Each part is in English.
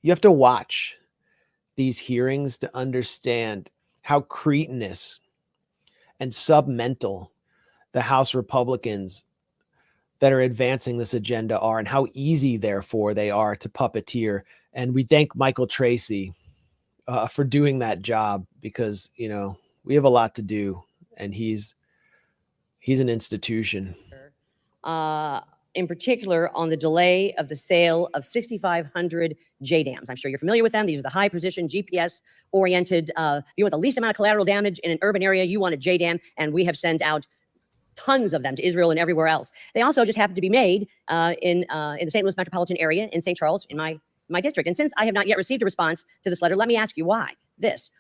you have to watch these hearings to understand how cretinous and submental the House Republicans that are advancing this agenda are, and how easy, therefore, they are to puppeteer. And we thank Michael Tracy for doing that job, because, you know, we have a lot to do, and he's an institution. In particular, on the delay of the sale of 6,500 JDAMs. I'm sure you're familiar with them. These are the high-precision, GPS-oriented. If you want the least amount of collateral damage in an urban area, you want a JDAM, and we have sent out tons of them to Israel and everywhere else. They also just happen to be made in the St. Louis metropolitan area, in St. Charles, in my district. And since I have not yet received a response to this letter, let me ask you why.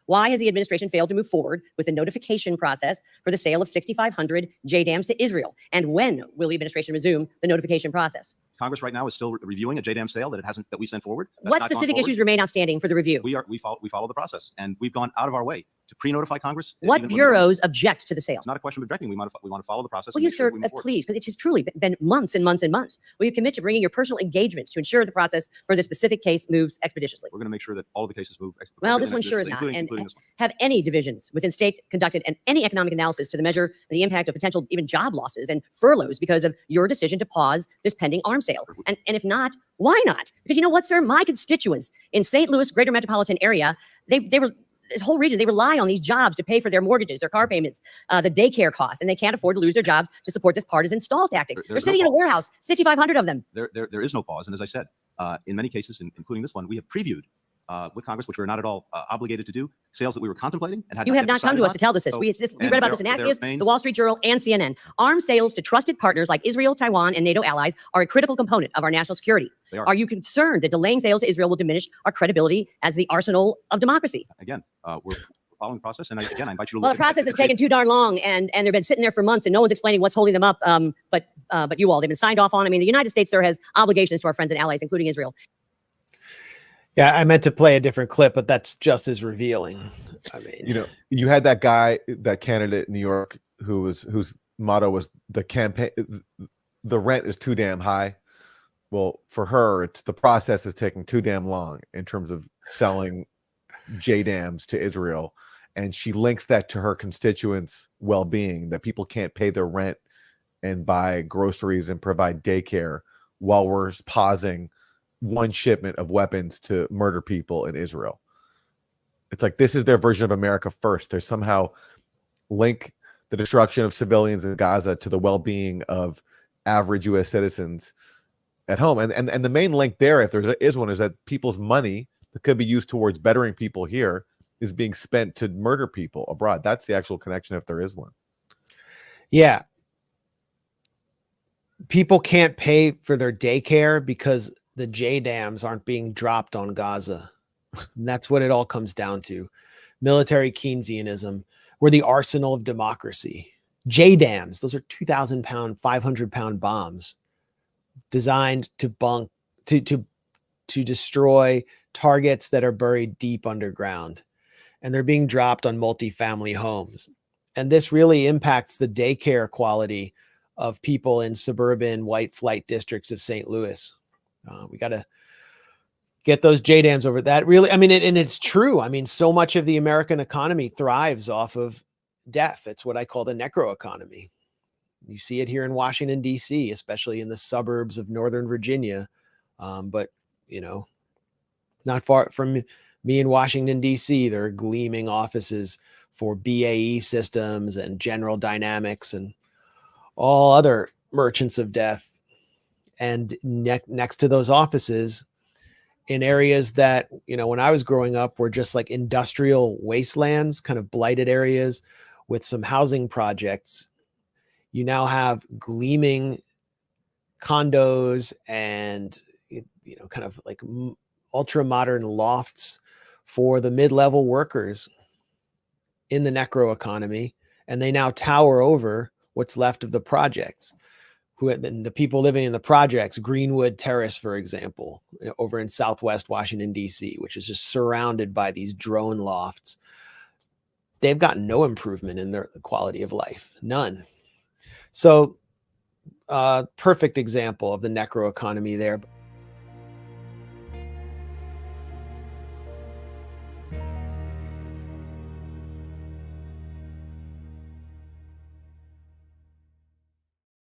Why has the administration failed to move forward with the notification process for the sale of 6,500 JDAMs to Israel? And when will the administration resume the notification process? Congress right now is still reviewing a JDAM sale that we sent forward. What specific issues remain outstanding for the review? We follow the process, and we've gone out of our way to pre-notify Congress. What bureaus object to the sale? It's not a question of objecting. We want to follow the process. Will you, sir, please, because it has truly been months and months and months. Will you commit to bringing your personal engagement to ensure the process for this specific case moves expeditiously? We're going to make sure that all of the cases move expeditiously. Well, this one sure is not. And this one. Have any divisions within state conducted and any economic analysis to the measure the impact of potential even job losses and furloughs because of your decision to pause this pending arms sale? And if not, why not? Because you know what, sir? My constituents in St. Louis, greater metropolitan area, they were this whole region, they rely on these jobs to pay for their mortgages, their car payments, the daycare costs, and they can't afford to lose their jobs to support this partisan stall tactic. They're sitting in a warehouse, 6,500 of them. There is no pause. And as I said, in many cases, including this one, we have previewed with Congress, which we're not at all obligated to do, sales that we were contemplating. And you have not come to us to tell us this. We read about this in Axios, the Wall Street Journal, and CNN. Arms sales to trusted partners like Israel, Taiwan, and NATO allies are a critical component of our national security. Are you concerned that delaying sales to Israel will diminish our credibility as the arsenal of democracy? Again, we're following the process, and again, I invite you to look. Well, the process has taken too darn long, and they've been sitting there for months, and no one's explaining what's holding them up. But you all, they've been signed off on. I mean, the United States, sir, has obligations to our friends and allies, including Israel. Yeah, I meant to play a different clip, but that's just as revealing. I mean, you know, you had that guy, that candidate in New York, whose motto was the rent is too damn high. Well, for her, it's the process is taking too damn long in terms of selling JDAMs to Israel, and she links that to her constituents' well-being, that people can't pay their rent and buy groceries and provide daycare while we're pausing one shipment of weapons to murder people in Israel. It's like this is their version of America first. They somehow link the destruction of civilians in Gaza to the well-being of average U.S. citizens at home. And the main link there, if there is one, is that people's money that could be used towards bettering people here is being spent to murder people abroad. That's the actual connection, if there is one. Yeah. People can't pay for their daycare because the JDAMs aren't being dropped on Gaza. And that's what it all comes down to. Military Keynesianism. We're the arsenal of democracy. JDAMs, those are 2,000-pound, 500-pound bombs designed to destroy targets that are buried deep underground. And they're being dropped on multifamily homes. And this really impacts the daycare quality of people in suburban white flight districts of St. Louis. We got to get those JDAMs over that. Really, I mean, and it's true. I mean, so much of the American economy thrives off of death. It's what I call the necro-economy. You see it here in Washington, D.C., especially in the suburbs of Northern Virginia. But, you know, not far from me in Washington, D.C., there are gleaming offices for BAE Systems and General Dynamics and all other merchants of death. And next to those offices, in areas that, you know, when I was growing up were just like industrial wastelands, kind of blighted areas with some housing projects, you now have gleaming condos and, you know, kind of like ultra modern lofts for the mid-level workers in the necro-economy. And they now tower over what's left of the projects. The people living in the projects, Greenwood Terrace, for example, over in Southwest Washington, D.C., which is just surrounded by these drone lofts. They've gotten no improvement in their quality of life, none. So perfect example of the necro-economy there.